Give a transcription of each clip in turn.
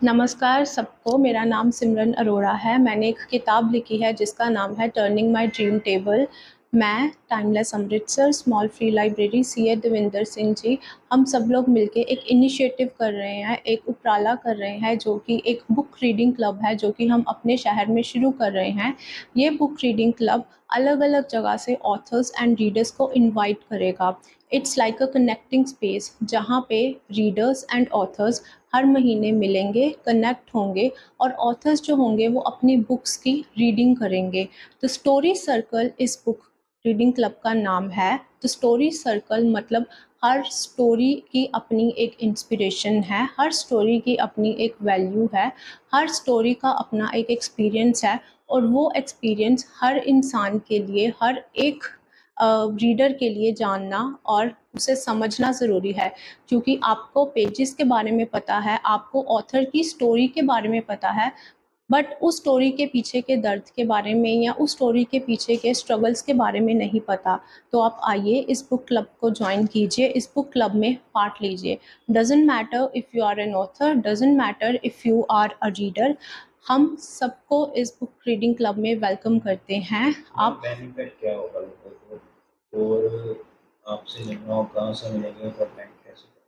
नमस्कार सबको, मेरा नाम सिमरन अरोड़ा है। मैंने एक किताब लिखी है जिसका नाम है टर्निंग माय ड्रीम टेबल। मैं, timeless Amritsar, small free library, CA Devinder Singh ji, हम सब लोग मिलके एक इनिशिएटिव कर रहे हैं, एक उपराला कर रहे हैं जो कि एक बुक रीडिंग क्लब है जो कि हम अपने शहर में शुरू कर रहे हैं। ये बुक रीडिंग क्लब अलग अलग जगह से ऑथर्स एंड रीडर्स को इनवाइट करेगा। It's like a connecting space जहाँ पे रीडर्स एंड ऑथर्स हर महीने मिलेंगे, कनेक्ट होंगे और ऑथर्स जो होंगे वो अपनी बुक्स की रीडिंग करेंगे। तो स्टोरी सर्कल इस बुक रीडिंग क्लब का नाम है। तो स्टोरी सर्कल मतलब हर स्टोरी की अपनी एक इंस्पिरेशन है, हर स्टोरी की अपनी एक वैल्यू है, हर स्टोरी का अपना एक एक्सपीरियंस है और वो एक्सपीरियंस हर इंसान के लिए, हर एक रीडर के लिए जानना और उसे समझना ज़रूरी है। क्योंकि आपको पेजेस के बारे में पता है, आपको ऑथर की स्टोरी के बारे में पता है, बट उस स्टोरी के पीछे के दर्द के बारे में या उस स्टोरी के पीछे के स्ट्रगल्स के बारे में नहीं पता। तो आप आइए, इस बुक क्लब को ज्वाइन कीजिए, इस बुक क्लब में पार्ट लीजिए। Doesn't matter if you are an author, doesn't matter if you are a reader, हम सबको इस बुक रीडिंग क्लब में वेलकम करते हैं। आप बेनिफिट क्या होगा लोगों को और आपसे मिलना हो कहाँ से मिलेंगे कॉन्टैक्ट कैसे करें?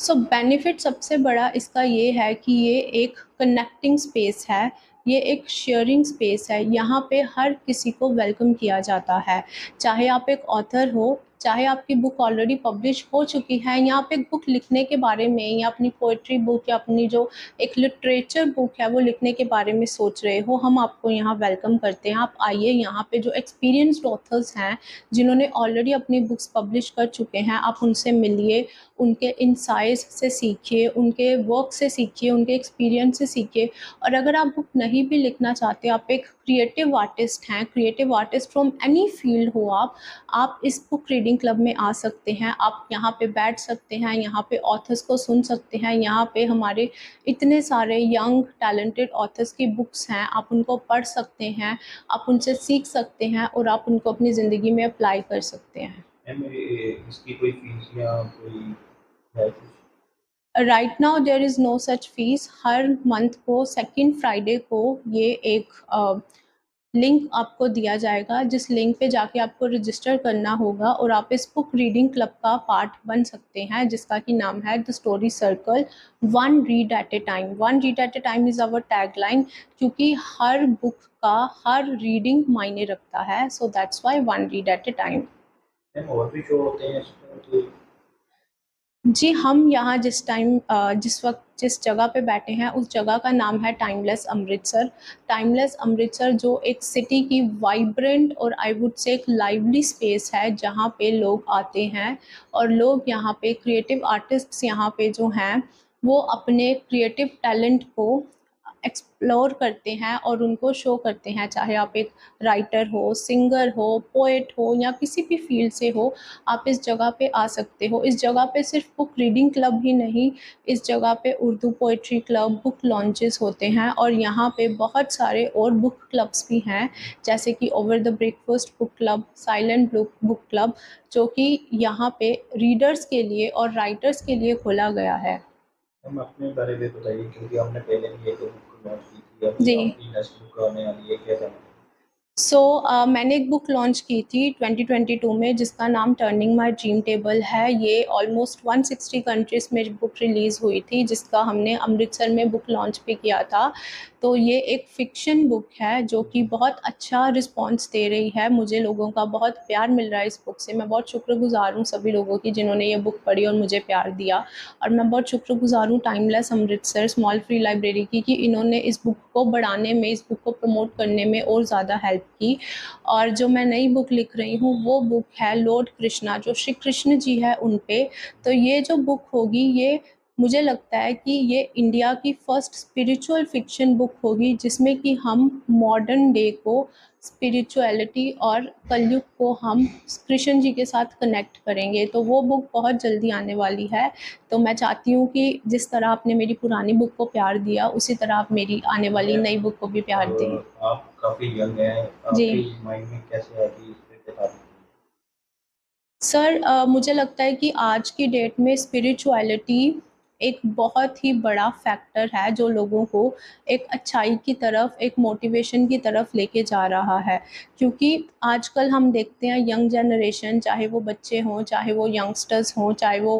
सो बेनिफिट सबसे बड़ा इसका ये है कि ये एक कनेक्टिंग स्पेस है, ये एक शेयरिंग स्पेस है। यहाँ पे हर किसी को वेलकम किया जाता है, चाहे आप एक ऑथर हो, चाहे आपकी बुक ऑलरेडी पब्लिश हो चुकी है, या आप एक बुक लिखने के बारे में या अपनी पोइट्री बुक या अपनी जो एक लिटरेचर बुक है वो लिखने के बारे में सोच रहे हो, हम आपको यहाँ वेलकम करते हैं। आप आइए, यहाँ पे जो एक्सपीरियंस्ड ऑथर्स हैं जिन्होंने ऑलरेडी अपनी बुक्स पब्लिश कर चुके हैं, आप उनसे मिलिए, उनके इनसाइट्स से सीखिए, उनके वर्क से सीखिए, उनके एक्सपीरियंस से सीखिए। और अगर आप बुक नहीं भी लिखना चाहते, आप एक क्रिएटिव आर्टिस्ट हैं, creative artist from any field हो, आप इस बुक रीडिंग क्लब में आ सकते हैं। आप यहाँ पे बैठ सकते हैं, यहाँ पे ऑथर्स को सुन सकते हैं, यहाँ पे हमारे इतने सारे यंग टैलेंटेड ऑथर्स की बुक्स हैं, आप उनको पढ़ सकते हैं, आप उनसे सीख सकते हैं और आप उनको अपनी ज़िंदगी में अप्लाई कर सकते हैं। मैम इसकी कोई फीस या कोई है कुछ? Right now there is no such fees. हर मंथ को सेकंड फ्राइडे को ये एक लिंक आपको दिया जाएगा, जिस लिंक पे जाके आपको रजिस्टर करना होगा और आप इस बुक रीडिंग क्लब का पार्ट बन सकते हैं, जिसका कि नाम है the story circle, one read at a time. One read at a time is our tagline, क्योंकि हर बुक का हर रीडिंग मायने रखता है। So that's why one read at a time. Ma'am और भी शो होते हैं इसमें तो? जी, हम यहाँ जिस वक्त जिस जगह पे बैठे हैं उस जगह का नाम है टाइमलेस अमृतसर। टाइमलेस अमृतसर जो एक सिटी की वाइब्रेंट और आई वुड से एक लाइवली स्पेस है जहाँ पे लोग आते हैं और लोग यहाँ पे क्रिएटिव आर्टिस्ट्स यहाँ पे जो हैं वो अपने क्रिएटिव टैलेंट को एक्सप्लोर करते हैं और उनको शो करते हैं। चाहे आप एक राइटर हो, सिंगर हो, पोएट हो या किसी भी फील्ड से हो, आप इस जगह पे आ सकते हो। इस जगह पे सिर्फ बुक रीडिंग क्लब ही नहीं, इस जगह पे Urdu poetry club, book launches होते हैं और यहाँ पे बहुत सारे और बुक क्लब्स भी हैं, जैसे कि over the breakfast book club, silent book club, जो कि यहाँ पे रीडर्स के लिए और राइटर्स के लिए खोला गया है। मैम अपने बारे में बताइए क्योंकि हमने पहले भी एक बुक लॉन्च की थी, अभी जी। आपकी नेक्स्ट बुक आने वाली है, क्या करना है? मैंने एक बुक लॉन्च की थी 2022 में जिसका नाम टर्निंग माय ड्रीम टेबल है। ये ऑलमोस्ट 160 कंट्रीज़ में बुक रिलीज़ हुई थी, जिसका हमने अमृतसर में बुक लॉन्च भी किया था। तो ये एक फ़िक्शन बुक है जो कि बहुत अच्छा रिस्पॉन्स दे रही है, मुझे लोगों का बहुत प्यार मिल रहा है इस बुक से। मैं बहुत शुक्रगुज़ार हूँ सभी लोगों की जिन्होंने ये बुक पढ़ी और मुझे प्यार दिया। और मैं बहुत शुक्रगुज़ार हूँ timeless Amritsar small free library की कि इन्होंने इस बुक को बढ़ाने में, इस बुक को प्रमोट करने में और ज़्यादा हेल्प की। और जो मैं नई बुक लिख रही हूँ वो बुक है लॉर्ड कृष्णा, जो श्री कृष्ण जी है उन पे। तो ये जो बुक होगी, ये मुझे लगता है कि ये इंडिया की फर्स्ट स्पिरिचुअल फिक्शन बुक होगी जिसमें कि हम मॉडर्न डे को, स्पिरिचुअलिटी और कलयुग को हम कृष्ण जी के साथ कनेक्ट करेंगे। तो वो बुक बहुत जल्दी आने वाली है। तो मैं चाहती हूँ कि जिस तरह आपने मेरी पुरानी बुक को प्यार दिया, उसी तरह आप मेरी आने वाली मैम नई बुक को भी प्यार दें। आप काफ़ी यंग हैं, जी आपके माइंड में कैसे आती इस पे बता दीजिए। सर, मुझे लगता है कि आज की डेट में स्पिरिचुअलिटी एक बहुत ही बड़ा फैक्टर है जो लोगों को एक अच्छाई की तरफ, एक मोटिवेशन की तरफ लेके जा रहा है। क्योंकि आजकल हम देखते हैं यंग जनरेशन, चाहे वो बच्चे हों, चाहे वो यंगस्टर्स हों, चाहे वो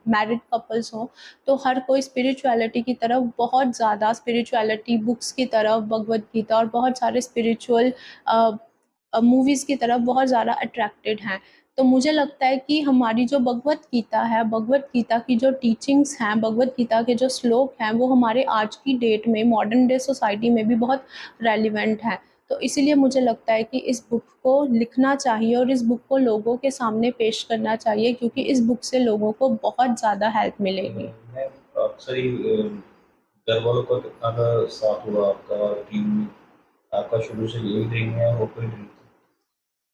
मैरिड कपल्स हों, तो हर कोई स्पिरिचुअलिटी की तरफ बहुत ज़्यादा, स्पिरिचुअलिटी बुक्स की तरफ, भगवद गीता और बहुत सारे स्पिरिचुअल मूवीज़ की तरफ बहुत ज़्यादा अट्रैक्टेड हैं। तो मुझे लगता है कि हमारी जो भगवद गीता है, भगवद गीता की जो टीचिंग्स हैं, भगवद गीता के जो श्लोक हैं, वो हमारे आज की डेट में, मॉडर्न डे सोसाइटी में भी बहुत रेलिवेंट हैं। तो इसीलिए मुझे लगता है कि इस बुक को लिखना चाहिए और इस बुक को लोगों के सामने पेश करना चाहिए, क्योंकि इस बुक से लोगों को बहुत ज़्यादा हेल्प मिलेगी। मैं अक्सर ही घर वालों का कितना का साथ हुआ आपका ड्रीम में? आपका शुरू से यही ड्रीम है और कोई ड्रीम था?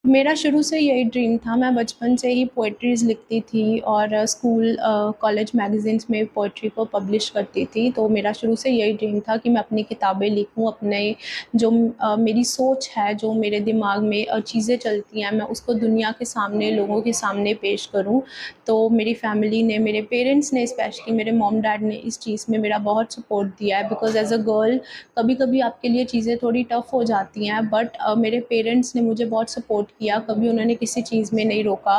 मेरा शुरू से यही ड्रीम था। मैं बचपन से ही पोएट्रीज़ लिखती थी और स्कूल कॉलेज मैगज़ीन्स में पोएट्री को पब्लिश करती थी। तो मेरा शुरू से यही ड्रीम था कि मैं अपनी किताबें लिखूँ, अपने जो मेरी सोच है, जो मेरे दिमाग में चीज़ें चलती हैं, मैं उसको दुनिया के सामने, लोगों के सामने पेश करूँ। तो मेरी फैमिली ने, मेरे पेरेंट्स ने, स्पेशली मेरे मॉम-डैड ने इस चीज़ में मेरा बहुत सपोर्ट दिया है। बिकॉज़ एज़ अ गर्ल कभी-कभी आपके लिए चीज़ें थोड़ी टफ़ हो जाती हैं, बट मेरे पेरेंट्स ने मुझे बहुत सपोर्ट किया, कभी उन्होंने किसी चीज़ में नहीं रोका।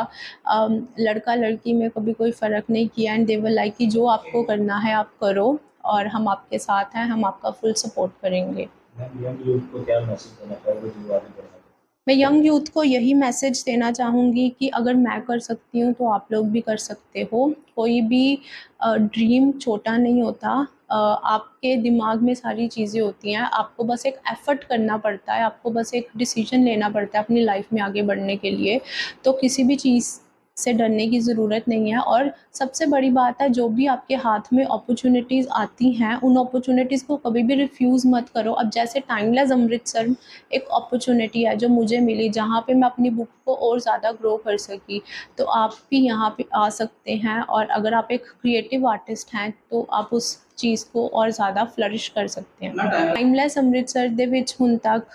लड़का-लड़की में कभी कोई फ़र्क नहीं किया, एंड दे वर लाइक कि जो आपको करना है आप करो और हम आपके साथ हैं, हम आपका फुल सपोर्ट करेंगे। मैम यंग यूथ को क्या मैसेज देना चाहोगे जो आगे बढ़ना चाहते मैं यंग यूथ को यही मैसेज देना चाहूँगी कि अगर मैं कर सकती हूँ तो आप लोग भी कर सकते हो। कोई भी ड्रीम छोटा नहीं होता। आपके दिमाग में सारी चीज़ें होती हैं, आपको बस एक एफ़र्ट करना पड़ता है, आपको बस एक डिसीज़न लेना पड़ता है अपनी लाइफ़ में आगे बढ़ने के लिए। तो किसी भी चीज़ से डरने की ज़रूरत नहीं है। और सबसे बड़ी बात है, जो भी आपके हाथ में अपॉर्च्युनिटीज़ आती हैं, उन अपॉर्च्युनिटीज़ को कभी भी रिफ्यूज़ मत करो। अब जैसे टाइमलेस अमृतसर एक अपॉर्च्युनिटी है जो मुझे मिली, जहाँ पे मैं अपनी बुक को और ज़्यादा ग्रो कर सकी। तो आप भी यहाँ पे आ सकते हैं, और अगर आप एक क्रिएटिव आर्टिस्ट हैं तो आप उस चीज़ को और ज़्यादा फ्लरिश कर सकते हैं। टाइमलेस ਅੰਮ੍ਰਿਤਸਰ ਦੇ ਵਿੱਚ ਹੁਣ ਤੱਕ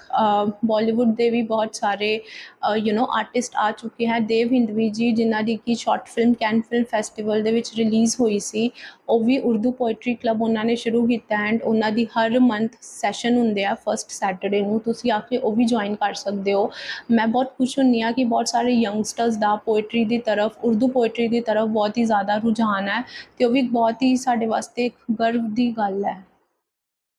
ਬਾਲੀਵੁੱਡ ਦੇ ਵੀ ਬਹੁਤ ਸਾਰੇ ਆਰਟਿਸਟ ਆ ਚੁੱਕੇ ਹੈ। ਦੇਵ ਹਿੰਦਵੀ ਜੀ, ਜਿਨ੍ਹਾਂ ਦੀ ਕਿ short film can film festival ਦੇ ਵਿੱਚ ਰਿਲੀਜ਼ ਹੋਈ ਸੀ, ਉਹ ਵੀ ਉਰਦੂ ਪੋਇਟਰੀ ਕਲੱਬ ਉਹਨਾਂ ਨੇ ਸ਼ੁਰੂ ਕੀਤਾ, ਐਂਡ ਉਹਨਾਂ ਦੀ ਹਰ ਮੰਥ ਸੈਸ਼ਨ ਹੁੰਦੇ ਆ ਫਸਟ ਸੈਟਰਡੇ ਨੂੰ, ਤੁਸੀਂ ਆ ਕੇ ਉਹ ਵੀ ਜੁਆਇਨ ਕਰ ਸਕਦੇ ਹੋ। ਮੈਂ ਬਹੁਤ ਖੁਸ਼ ਹੁੰਦੀ ਹਾਂ ਕਿ ਬਹੁਤ ਸਾਰੇ ਯੰਗਸਟਰਸ ਦਾ ਪੋਇਟਰੀ ਦੀ ਤਰਫ, ਉਰਦੂ ਪੋਇਟਰੀ ਦੀ ਤਰਫ ਬਹੁਤ ਹੀ ਜ਼ਿਆਦਾ ਰੁਝਾਨ ਹੈ, ਅਤੇ ਉਹ ਵੀ ਬਹੁਤ ਹੀ ਸਾਡੇ ਵਾਸਤੇ ਇੱਕ ਗਰਵ ਦੀ ਗੱਲ ਹੈ।